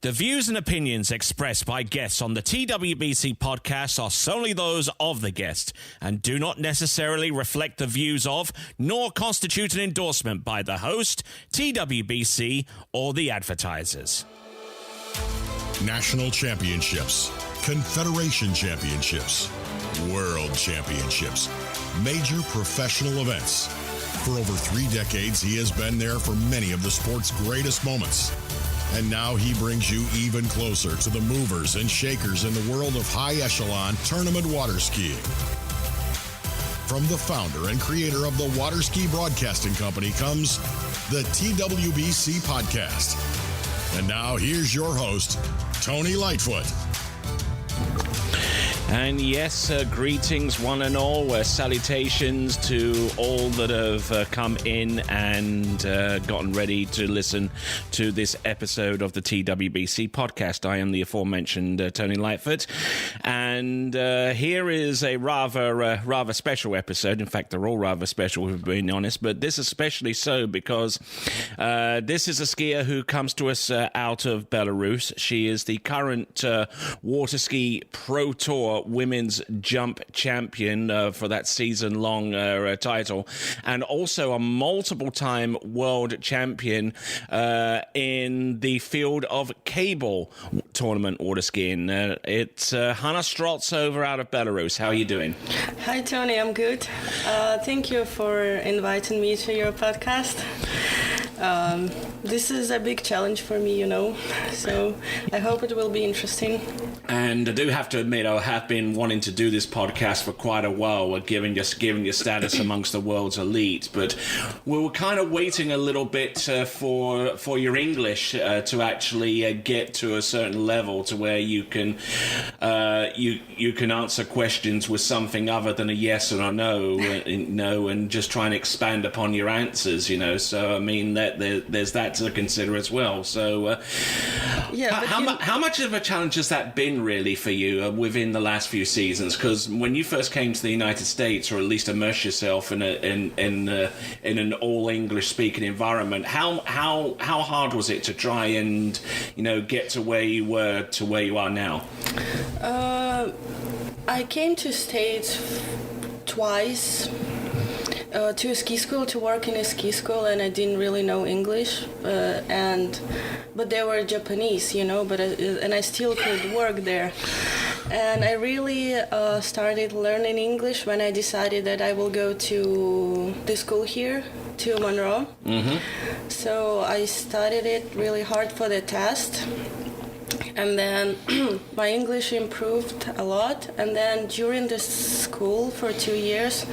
The views and opinions expressed by guests on the TWBC podcast are solely those of the guest and do not necessarily reflect the views of, nor constitute an endorsement by the host, TWBC, or the advertisers. National championships, Confederation championships, World championships, major professional events. For over 3 decades, he has been there for many of the sport's greatest moments. And now he brings you even closer to the movers and shakers in the world of high-echelon tournament water skiing. From the founder and creator of the Waterski Broadcasting Company comes the TWBC Podcast. And now here's your host, Tony Lightfoot. And yes, greetings one and all, salutations to all that have come in and gotten ready to listen to this episode of the TWBC podcast. I am the aforementioned Tony Lightfoot, and here is a rather special episode. In fact, they're all rather special, if we're being honest, but this especially so because this is a skier who comes to us out of Belarus. She is the current Waterski ProTour women's jump champion for that season-long title, and also a multiple-time world champion in the field of cable tournament water skiing. It's Hanna Straltsova out of Belarus. How are you doing? Hi, Tony. I'm good. Thank you for inviting me to your podcast. This is a big challenge for me, so I hope it will be interesting. And I do have to admit, I have been wanting to do this podcast for quite a while, given your status amongst the world's elite. But we were kind of waiting a little bit for your English to actually get to a certain level to where you can you can answer questions with something other than a yes or a no, and just try and expand upon your answers. So I mean that there's that to consider as well. So how much of a challenge has that been really for you within the last few seasons? Because when you first came to the United States, or at least immerse yourself in an all English speaking environment, how hard was it to try and get to where you were to where you are now? I came to States twice. To a ski school, to work in a ski school, and I didn't really know English, but they were Japanese, and I still could work there. And I really started learning English when I decided that I will go to the school here, to Monroe. Mm-hmm. So I studied it really hard for the test. And then my English improved a lot. And then during the school for 2 years,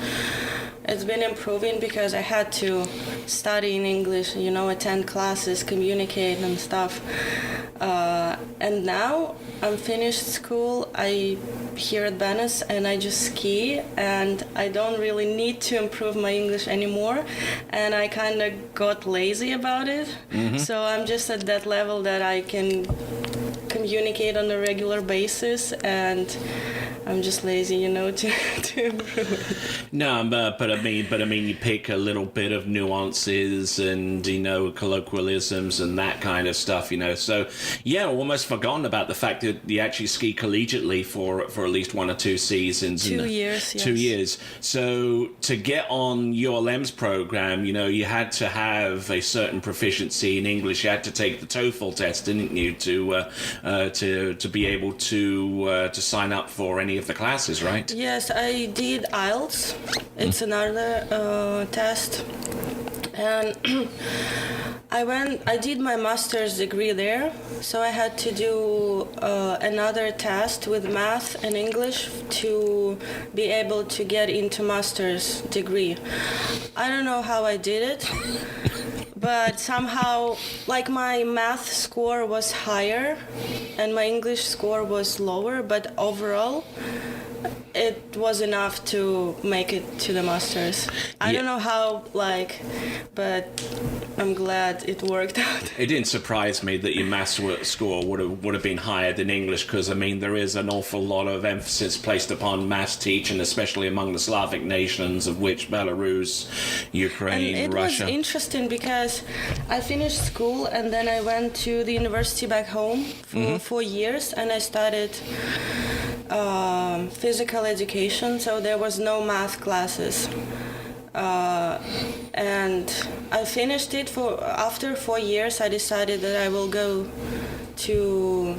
it's been improving because I had to study in English, attend classes, communicate and stuff. And now I'm finished school. I here at Venice, and I just ski, and I don't really need to improve my English anymore. And I kind of got lazy about it. Mm-hmm. So I'm just at that level that I can communicate on a regular basis, and I'm just lazy, to improve. No, but I mean, you pick a little bit of nuances and colloquialisms and that kind of stuff, So yeah, almost forgotten about the fact that you actually ski collegiately for at least 1 or 2 seasons. 2 years. Yes. 2 years. So to get on your LEMS program, you had to have a certain proficiency in English. You had to take the TOEFL test, didn't you, to be able to sign up for any of the classes, right? Yes, I did IELTS. It's another test. And I did my master's degree there, so I had to do another test with math and English to be able to get into master's degree. I don't know how I did it, but somehow, my math score was higher and my English score was lower, but overall it was enough to make it to the masters. I don't know how, but I'm glad it worked out. It didn't surprise me that your maths score would have been higher than English, because I mean there is an awful lot of emphasis placed upon maths teaching, especially among the Slavic nations, of which Belarus, Ukraine, and Russia. It was interesting because I finished school and then I went to the university back home for 4 years, and I studied physical education, so there was no math classes. And I finished it. After 4 years, I decided that I will go to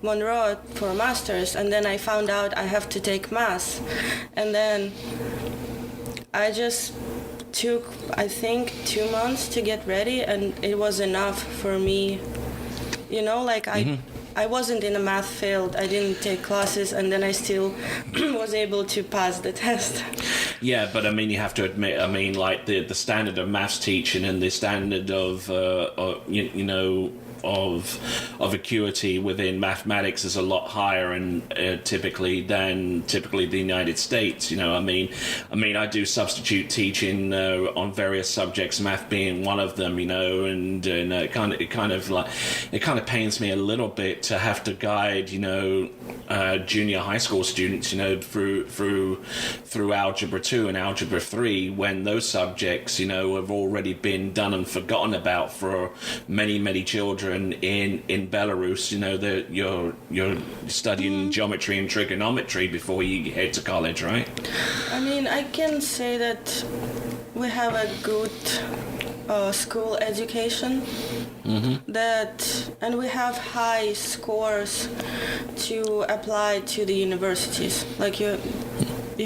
Monroe for a master's, and then I found out I have to take math, and then I just took, I think, 2 months to get ready, and it was enough for me. I wasn't in a math field. I didn't take classes, and then I still was able to pass the test. Yeah, but I mean, you have to admit, I mean, like the standard of maths teaching and the standard of of acuity within mathematics is a lot higher and typically the United States. I mean, I do substitute teaching on various subjects, math being one of them. And it kind of pains me a little bit to have to guide junior high school students through algebra 2 and algebra 3 when those subjects have already been done and forgotten about for many children in Belarus. That you're studying geometry and trigonometry before you head to college, right? I mean, I can say that we have a good school education, and we have high scores to apply to the universities. Like you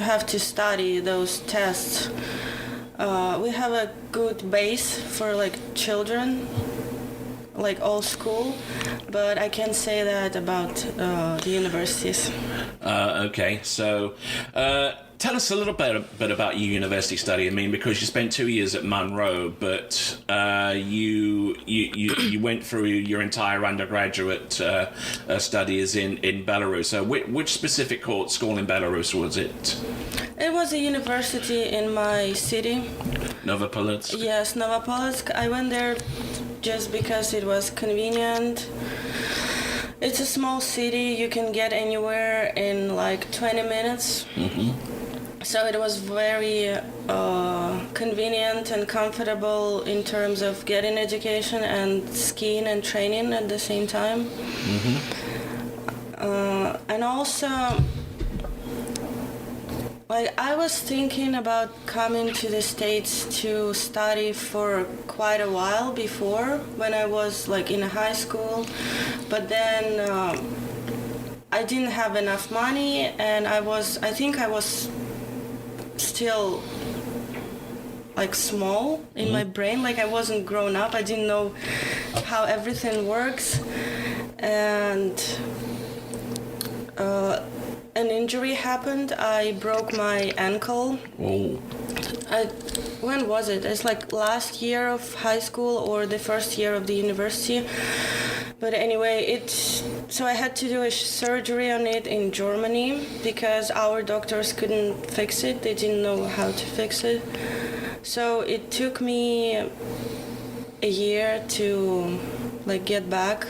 have to study those tests. We have a good base for children, all school, but I can't say that about the universities. Okay, so tell us a little bit about your university study. I mean, because you spent 2 years at Monroe, but you went through your entire undergraduate studies in Belarus. So which specific school in Belarus was it? It was a university in my city. Novopolotsk? Yes, Novopolotsk. I went there just because it was convenient. It's a small city. You can get anywhere in 20 minutes. So it was very convenient and comfortable in terms of getting education and skiing and training at the same time. And also, I was thinking about coming to the States to study for quite a while before, when I was in high school, but then I didn't have enough money, and I think I was still small in my brain, I wasn't grown up. I didn't know how everything works, and an injury happened. I broke my ankle. Oh. When was it? It's last year of high school or the first year of the university. But anyway, so I had to do a surgery on it in Germany because our doctors couldn't fix it. They didn't know how to fix it. So it took me a year to get back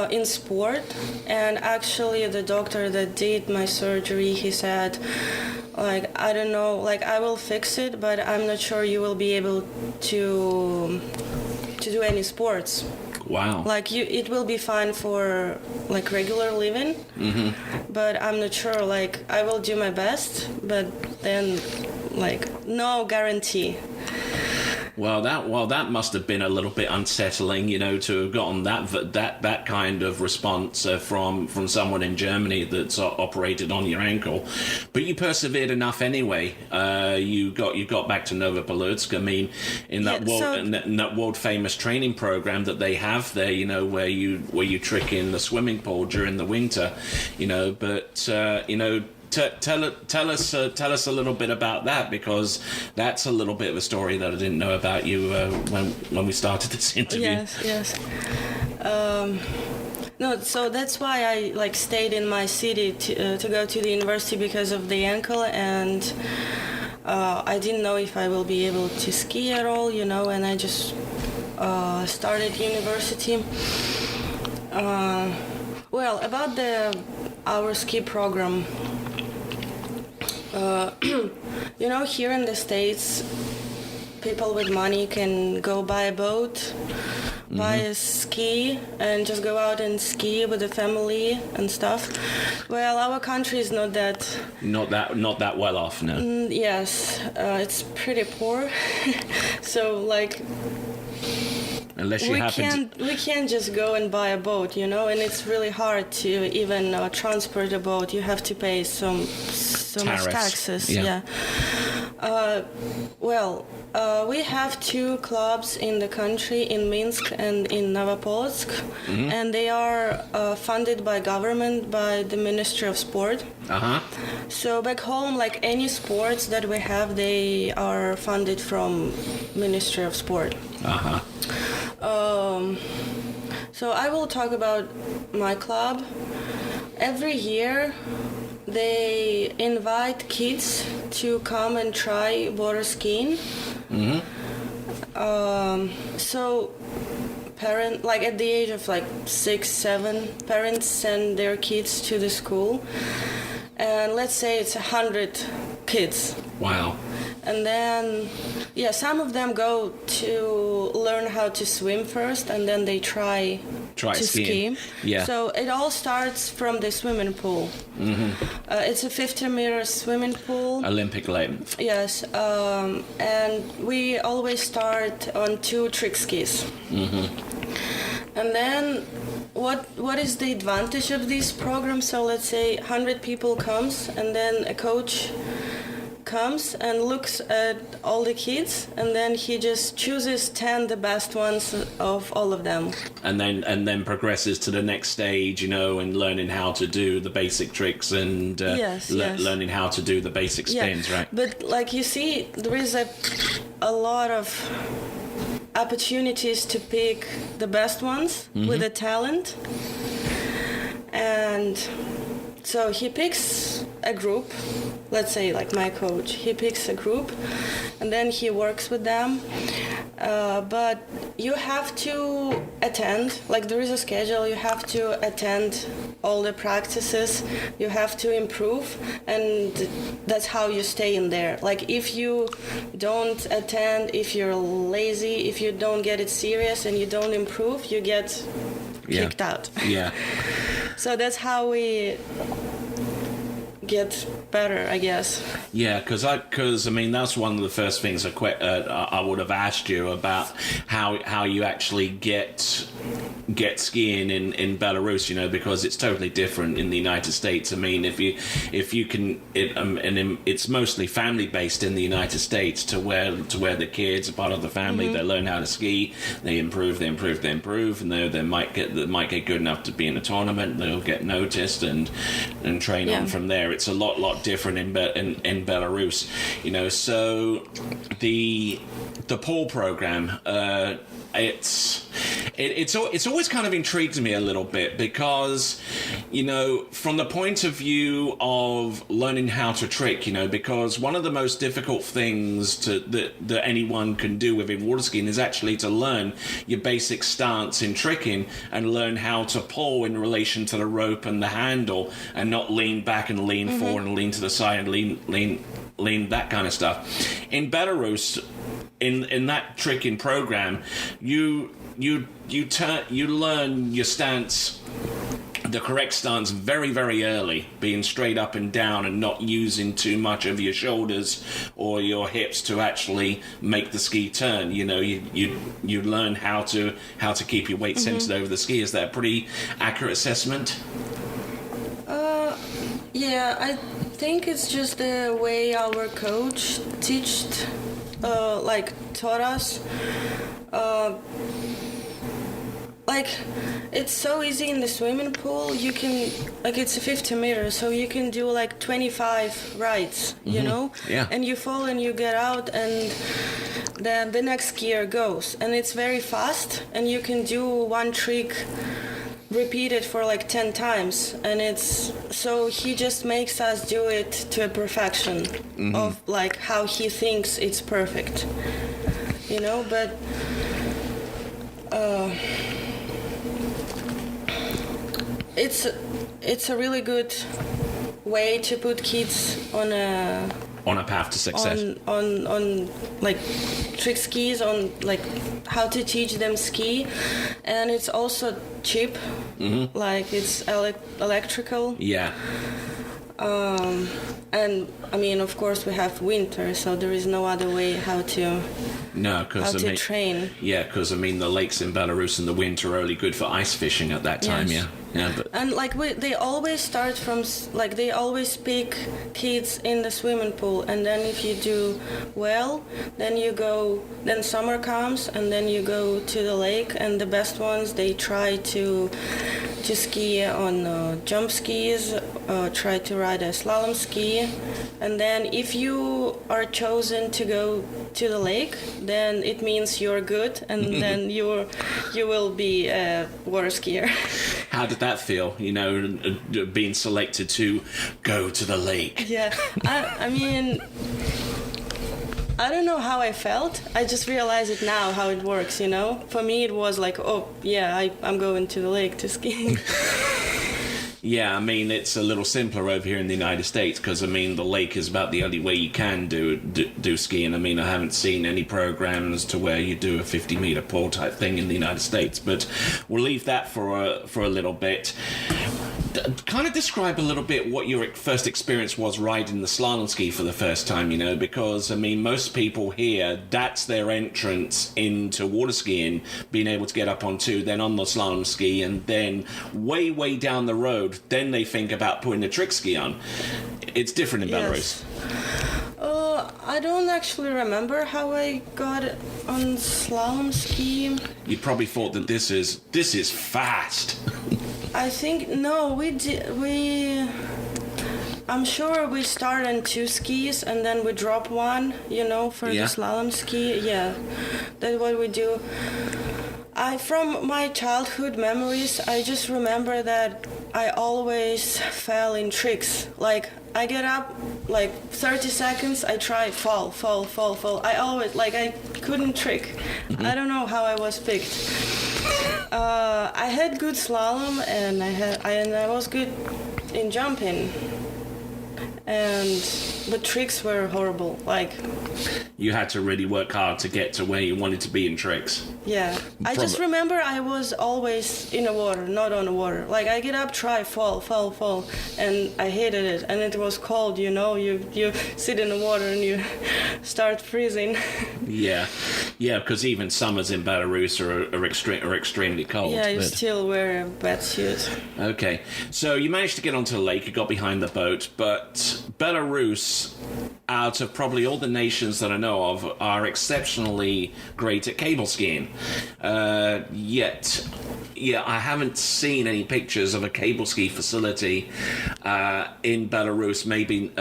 in sport. And actually the doctor that did my surgery, he said, I don't know, I will fix it, but I'm not sure you will be able to do any sports. Wow. It will be fine for regular living, but I'm not sure. I will do my best, but then no guarantee. Well, that must have been a little bit unsettling, to have gotten that kind of response from someone in Germany that's operated on your ankle. But you persevered enough anyway. You got back to Novopolotsk. I mean, in that world famous training program that they have there, where you trick in the swimming pool during the winter, But Tell us a little bit about that, because that's a little bit of a story that I didn't know about you when we started this interview. Yes. No, so that's why I like stayed in my city to go to the university because of the ankle, and I didn't know if I will be able to ski at all, you know, and I just started university. Well, about our ski program, you know, here in the States, people with money can go buy a boat, buy a ski, and just go out and ski with the family and stuff. Well, our country is not that well off, no. Yes, it's pretty poor. So like, unless you we can't just go and buy a boat, you know, and it's really hard to even transport a boat. You have to pay so much taxes. Yeah. We have two clubs in the country, in Minsk and in Novopolsk, and they are funded by government, by the Ministry of Sport. So back home, like any sports that we have, they are funded from Ministry of Sport. So I will talk about my club. Every year, they invite kids to come and try water skiing. So like at the age of like 6, 7, parents send their kids to the school, and let's say it's 100 kids. Wow. And then, some of them go to learn how to swim first, and then they try to ski. Yeah. So it all starts from the swimming pool. It's a 50-meter swimming pool. Olympic length. Yes. And we always start on 2 trick skis. And then what is the advantage of this program? So let's say 100 people comes, and then a coach comes and looks at all the kids, and then he just chooses 10 the best ones of all of them, and then progresses to the next stage, you know, and learning how to do the basic tricks and learning how to do the basic spins, right? But like you see, there is a lot of opportunities to pick the best ones with a talent, and so he picks a group. Let's say like my coach, he picks a group and then he works with them, but you have to attend, like there is a schedule, you have to attend all the practices, you have to improve, and that's how you stay in there. Like if you don't attend, if you're lazy, if you don't get it serious and you don't improve, you get kicked out. So that's how we get better, I guess. Yeah, because I mean that's one of the first things I would have asked you about how you actually get skiing in Belarus, you know, because it's totally different in the United States. I mean, if you can, it's mostly family based in the United States, to where the kids are part of the family, they learn how to ski, they improve, and they might get good enough to be in a tournament, they'll get noticed and train on from there. It's a lot different in Belarus, you know. So the POL program, it's always kind of intrigued me a little bit, because, you know, from the point of view of learning how to trick, you know, because one of the most difficult things that anyone can do within water skiing is actually to learn your basic stance in tricking and learn how to pull in relation to the rope and the handle, and not lean back and lean forward and lean to the side and lean that kind of stuff. In Belarus, in that tricking program, you learn your stance, the correct stance, very, very early, being straight up and down and not using too much of your shoulders or your hips to actually make the ski turn. You know, you learn how to keep your weight centered over the ski. Is that a pretty accurate assessment? Yeah, I think it's just the way our coach taught us. Like, it's so easy in the swimming pool. You can, like, it's a 50 meters, so you can do like 25 rides, you know? Yeah. And you fall and you get out, and then the next skier goes. And it's very fast, and you can do one trick repeat it for like 10 times, and it's so he just makes us do it to a perfection of like how he thinks it's perfect, you know. But it's a really good way to put kids on a path to success, on like trick skis, on like how to teach them ski, and it's also cheap. Like it's electrical. Yeah. And I mean, of course, we have winter, so there is no other way how to train. Yeah, because I mean, the lakes in Belarus in the winter are only good for ice fishing at that time. Yes. Yeah. But And like they always start from like they always pick kids in the swimming pool, and then if you do well, then you go. Then summer comes, and then you go to the lake, and the best ones they try to ski on jump skis, try to ride a slalom ski, and then if you are chosen to go to the lake, then it means you're good, and then you will be a water skier. how did that feel? You know, being selected to go to the lake. Yeah, I mean, I don't know how I felt. I just realize it now how it works, you know? For me it was like, oh, yeah, I'm going to the lake to ski. Yeah, I mean, it's a little simpler over here in the United States because, I mean, the lake is about the only way you can do skiing. I mean, I haven't seen any programs to where you do a 50-meter pole type thing in the United States, but we'll leave that for a little bit. Kind of describe a little bit what your first experience was riding the slalom ski for the first time, you know, because, I mean, most people here, that's their entrance into water skiing, being able to get up on two, then on the slalom ski, and then way, way down the road, then they think about putting a trick ski on. It's different in Belarus. I don't actually remember how I got on slalom ski. You probably thought that this is fast. I think no, I'm sure we start on two skis and then we drop one, you know, for the slalom ski. Yeah, that's what we do. From my childhood memories, I just remember that I always fell in tricks. Like, I get up, like 30 seconds, I try, fall. I always, like, I couldn't trick. I don't know how I was picked. I had good slalom, and I was good in jumping. But tricks were horrible. Like, you had to really work hard to get to where you wanted to be in tricks. Yeah. I just remember I was always in the water, not on the water. Like, I get up, try, fall. And I hated it. And it was cold, you know. You sit in the water and you start freezing. Yeah, because even summers in Belarus are extremely cold. Yeah, you still wear a wetsuit. Okay, so you managed to get onto the lake, you got behind the boat, but Belarus, out of probably all the nations that I know of, are exceptionally great at cable skiing. Yet, I haven't seen any pictures of a cable ski facility in Belarus, maybe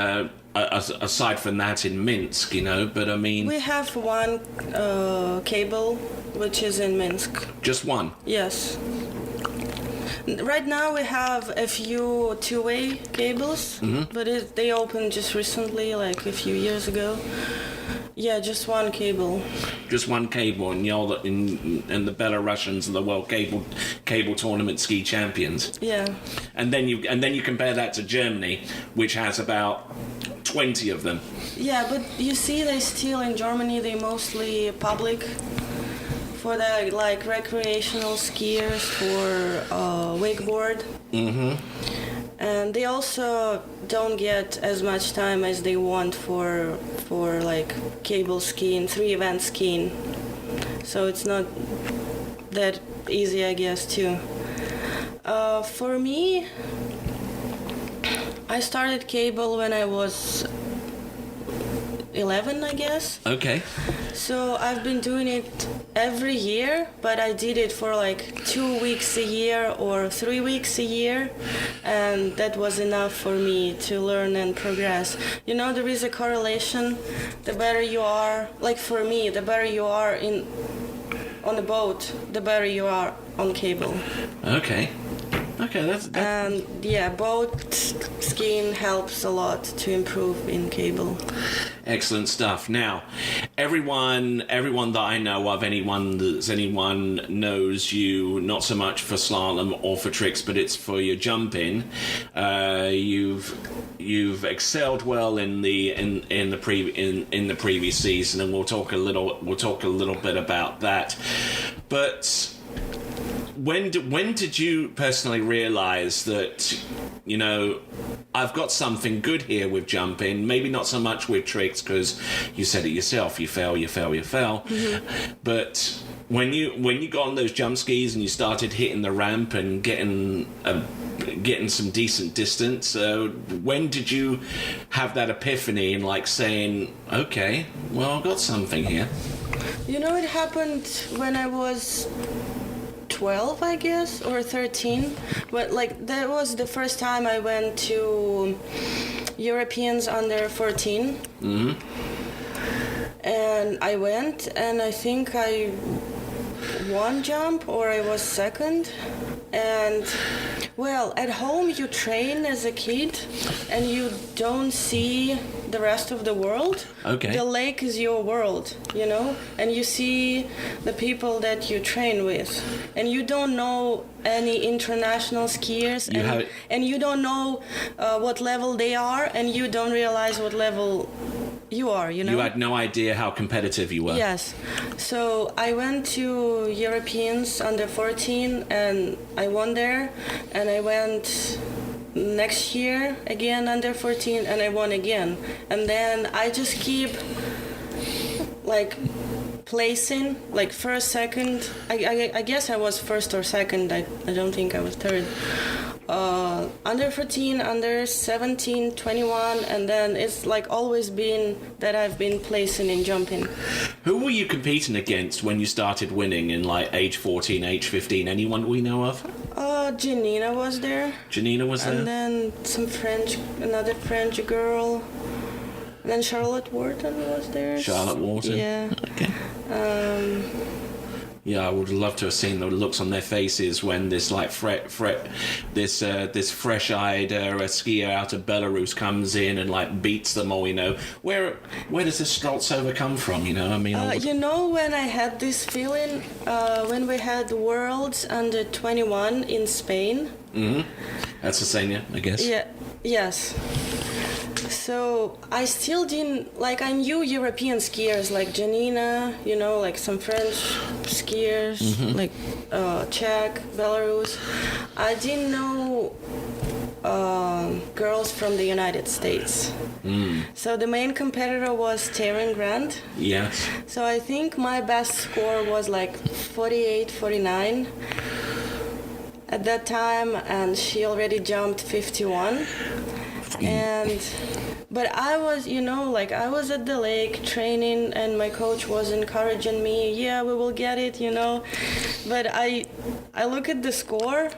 aside from that in Minsk, you know, but I mean... We have one cable, which is in Minsk. Just one? Yes. Right now we have a few two-way cables, but they opened just recently, like a few years ago. Yeah, just one cable. Just one cable, and and the Belarusians are the world cable tournament ski champions. Yeah. And then you compare that to Germany, which has about 20 of them. Yeah, but you see, they still in Germany, they mostly public. For the like recreational skiers, for wakeboard. And they also don't get as much time as they want for like cable skiing, 3-event skiing. So it's not that easy, I guess, too. For me, I started cable when I was 11, I guess. Okay. So I've been doing it every year, but I did it for like 2 weeks a year or 3 weeks a year, and that was enough for me to learn and progress. You know, there is a correlation. The better you are, like for me, the better you are on the boat, the better you are on cable. Okay. Okay, that's And yeah, both skiing helps a lot to improve in cable. excellent stuff. Now, everyone that I know of, anyone knows you not so much for slalom or for tricks, but it's for your jumping. You've excelled well in the previous season, and we'll talk a little bit about that. But when did you personally realize that, you know, I've got something good here with jumping? Maybe not so much with tricks, because you said it yourself. You fell. Mm-hmm. But when you got on those jump skis and you started hitting the ramp and getting some decent distance, when did you have that epiphany and like saying, okay, well, I've got something here? You know, it happened when I was 12, I guess, or 13. But like that was the first time I went to Europeans under 14. Mm-hmm. And I went, and I think I won jump, or I was second. And well, at home you train as a kid and you don't see the rest of the world. Okay. The lake is your world, you know, and you see the people that you train with, and you don't know any international skiers, and you don't know what level they are, and you don't realize what level you are, you know? You had no idea how competitive you were. Yes. So I went to Europeans under 14 and I won there, and I went next year again under 14 and I won again. And then I just keep like placing, like first, second. I guess I was first or second. I don't think I was third. Under 14, under 17, 21, and then it's like always been that I've been placing in jumping. Who were you competing against when you started winning in like age 14, age 15? Anyone we know of? Janina was there. Janina was there? And then another French girl. And then Charlotte Wharton was there. Charlotte Wharton? Yeah. Okay. Yeah, I would love to have seen the looks on their faces when this like this fresh-eyed skier out of Belarus comes in and like beats them all. You know, where does this Straltsova come from? You know, I mean, you know, when I had this feeling when we had Worlds under 21 in Spain. Mm-hmm. That's the same, yeah, I guess. Yeah. Yes. So I still didn't, like, I knew European skiers like Janina, you know, like some French skiers, mm-hmm. like Czech, Belarus. I didn't know girls from the United States. Mm. So the main competitor was Taryn Grant. Yes. So I think my best score was like 48, 49 at that time, and she already jumped 51. But I was, you know, like I was at the lake training and my coach was encouraging me, yeah, we will get it, you know. But I look at the score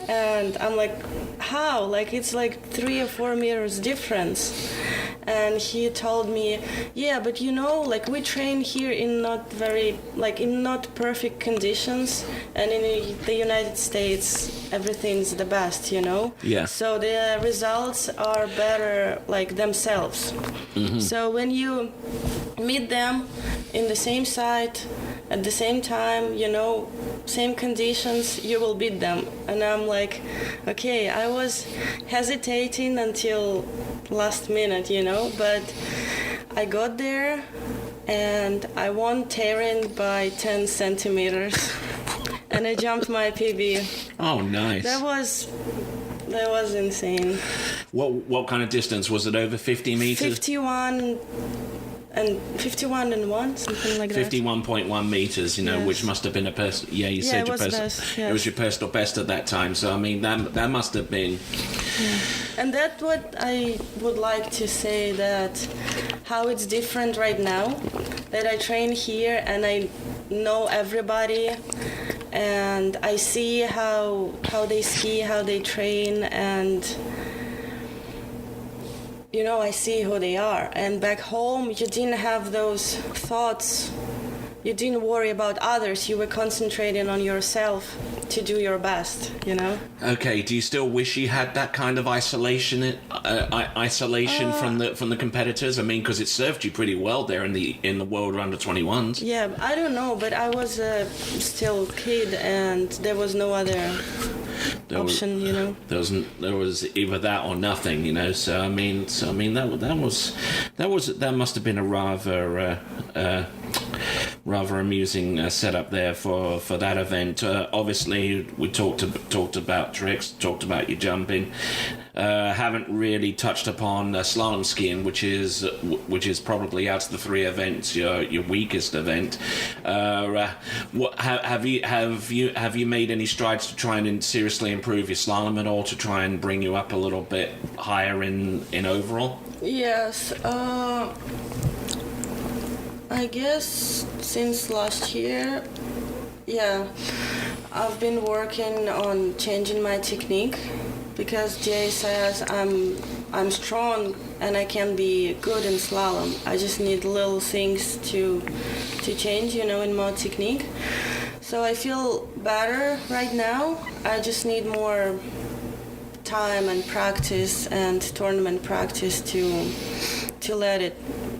and I'm like, how? Like it's like 3 or 4 meters difference. And he told me, yeah, but you know, like we train here in not perfect conditions, and in the United States everything's the best, you know. Yeah. So the results are better like themselves. Mm-hmm. So when you meet them in the same site at the same time, you know, same conditions, you will beat them. And I'm like, okay, I was hesitating until last minute, you know, but I got there and I won Taryn by 10 centimeters and I jumped my PB. Oh, nice. That was insane. What kind of distance was it? Over 50 meters? 51 and 1, something like that. 51.1 meters, you know, yes. Which must have been a personal. Yeah, you said your personal. Yes. It was your personal best at that time. So I mean, that must have been. Yeah. And that's what I would like to say, that how it's different right now. That I train here and I know everybody, and I see how they ski, how they train, and. You know, I see who they are. And back home, you didn't have those thoughts. You didn't worry about others. You were concentrating on yourself. to do your best, you know. Okay, do you still wish you had that kind of isolation from the competitors? I mean, because it served you pretty well there in the world under 21s. Yeah, I don't know, but I was still a kid, and there was no other option, you know. There was either that or nothing, you know. So I mean that must have been a rather amusing setup there for that event. Obviously, we talked about tricks, talked about your jumping. Haven't really touched upon slalom skiing, which is probably out of the three events your weakest event. Have you made any strides to try and seriously improve your slalom at all, to try and bring you up a little bit higher in overall? Yes. I guess since last year, yeah, I've been working on changing my technique, because Jay says I'm strong and I can be good in slalom. I just need little things to change, you know, in my technique. So I feel better right now. I just need more time and practice and tournament practice to let it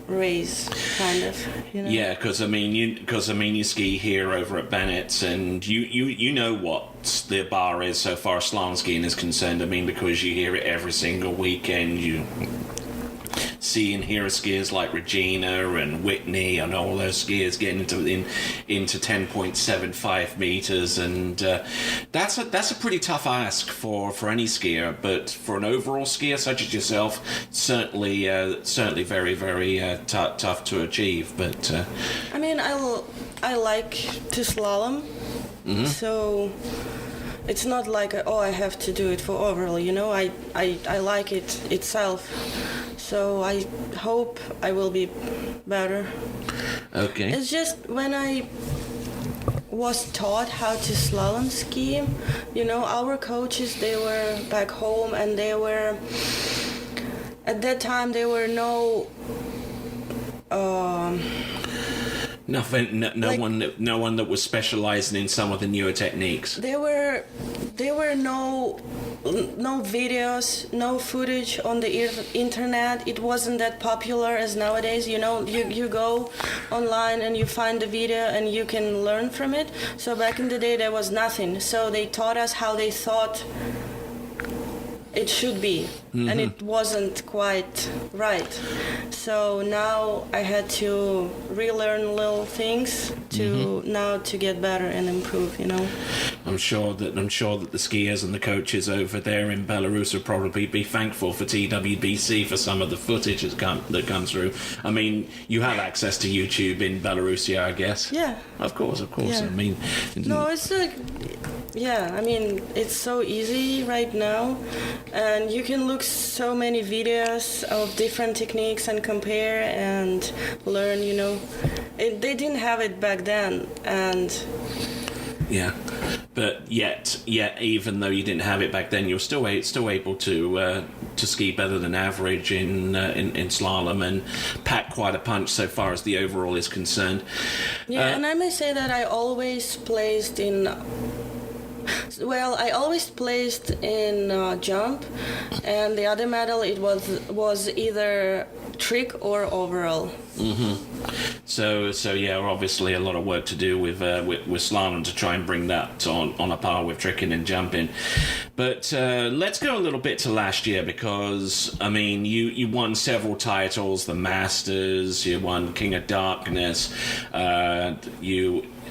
raise, kind of, you know. Yeah, because I mean you ski here over at Bennett's, and you know what the bar is so far as slalom skiing is concerned. I mean, because you hear it every single weekend. You see and hear of skiers like Regina and Whitney and all those skiers getting into 10.75 meters, and that's a pretty tough ask for any skier. But for an overall skier such as yourself, certainly very very tough to achieve. But I mean, I like to slalom, so it's not like I have to do it for overall. You know, I like it itself. So I hope I will be better. Okay. It's just when I was taught how to slalom ski, you know, our coaches, they were back home, and at that time there were no no one that was specializing in some of the newer techniques. There were no videos, no footage on the internet. It wasn't that popular as nowadays. You know, you go online and you find the video and you can learn from it. So back in the day there was nothing. So they taught us how they thought it should be, and it wasn't quite right. So now I had to relearn little things to get better and improve, you know. I'm sure that the skiers and the coaches over there in Belarus will probably be thankful for TWBC for some of the footage that comes through. I mean, you have access to YouTube in Belarus, yeah, I guess. Yeah. Of course. Yeah. I mean, no, it's like, yeah, I mean, it's so easy right now, and you can look so many videos of different techniques and compare and learn, you know. They didn't have it back then, and yeah, but yet, even though you didn't have it back then, you're still able to ski better than average in slalom and pack quite a punch so far as the overall is concerned. Yeah, and I may say that I always placed in jump, and the other medal it was either trick or overall. So yeah, obviously a lot of work to do with slalom to try and bring that on a par with tricking and jumping. But let's go a little bit to last year, because I mean you won several titles, the Masters, you won King of Darkness,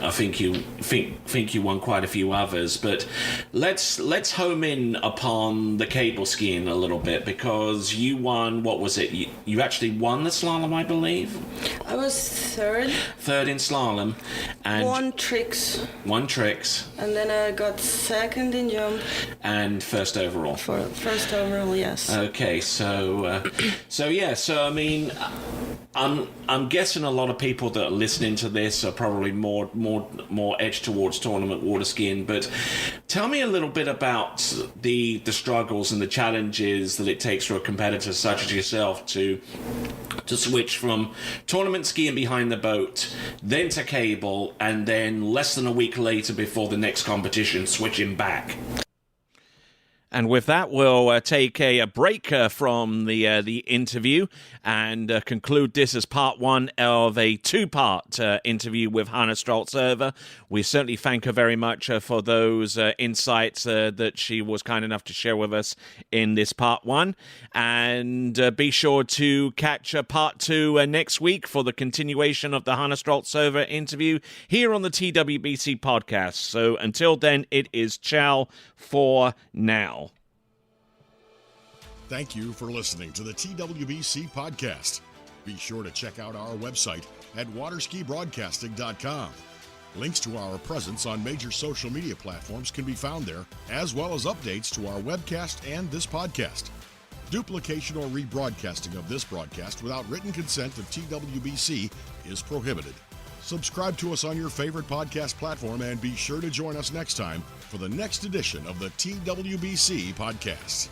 I think you won quite a few others, but let's home in upon the cable skiing a little bit, because you won, what was it? You actually won the slalom, I believe. I was third. Third in slalom, and One tricks, and then I got second in jump. And first overall. For first overall, yes. Okay, so I mean, I'm guessing a lot of people that are listening to this are probably more edged towards tournament water skiing, but Tell me a little bit about the struggles and the challenges that it takes for a competitor such as yourself to switch from tournament skiing behind the boat, then to cable, and then less than a week later before the next competition, switching back. And with that, we'll take a break from the interview and conclude this as part one of a two-part interview with Hanna Straltsova. We certainly thank her very much for those insights that she was kind enough to share with us in this part one. And be sure to catch part two next week for the continuation of the Hanna Straltsova interview here on the TWBC podcast. So until then, it is ciao for now. Thank you for listening to the TWBC podcast. Be sure to check out our website at waterskibroadcasting.com. Links to our presence on major social media platforms can be found there, as well as updates to our webcast and this podcast. Duplication or rebroadcasting of this broadcast without written consent of TWBC is prohibited. Subscribe to us on your favorite podcast platform and be sure to join us next time for the next edition of the TWBC podcast.